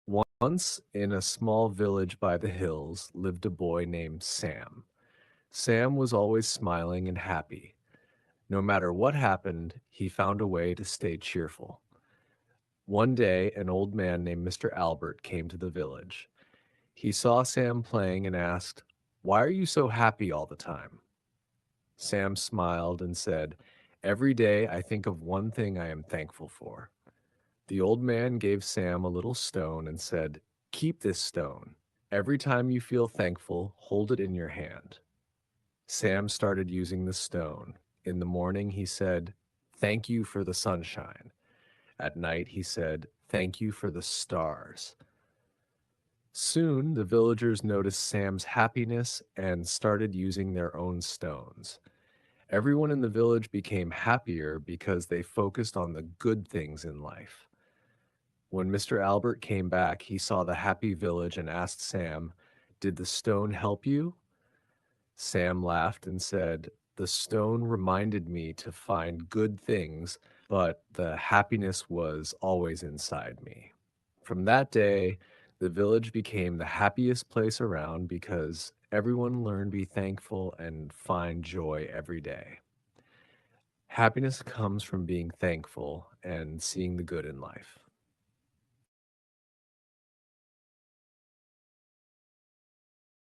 Once, in a small village by the hills, lived a boy named Sam. Sam was always smiling and happy. No matter what happened, he found a way to stay cheerful. One day, an old man named Mr. Albert came to the village. He saw Sam playing and asked, "Why are you so happy all the time?" Sam smiled and said, "Every day I think of one thing I am thankful for." The old man gave Sam a little stone and said, "Keep this stone. Every time you feel thankful, hold it in your hand." Sam started using the stone. In the morning, he said, "Thank you for the sunshine." At night, he said, "Thank you for the stars." Soon, the villagers noticed Sam's happiness and started using their own stones. Everyone in the village became happier because they focused on the good things in life. When Mr. Albert came back, he saw the happy village and asked Sam, "Did the stone help you?" Sam laughed and said, "The stone reminded me to find good things, but the happiness was always inside me." From that day, the village became the happiest place around because everyone learned to be thankful and find joy every day. Happiness comes from being thankful and seeing the good in life.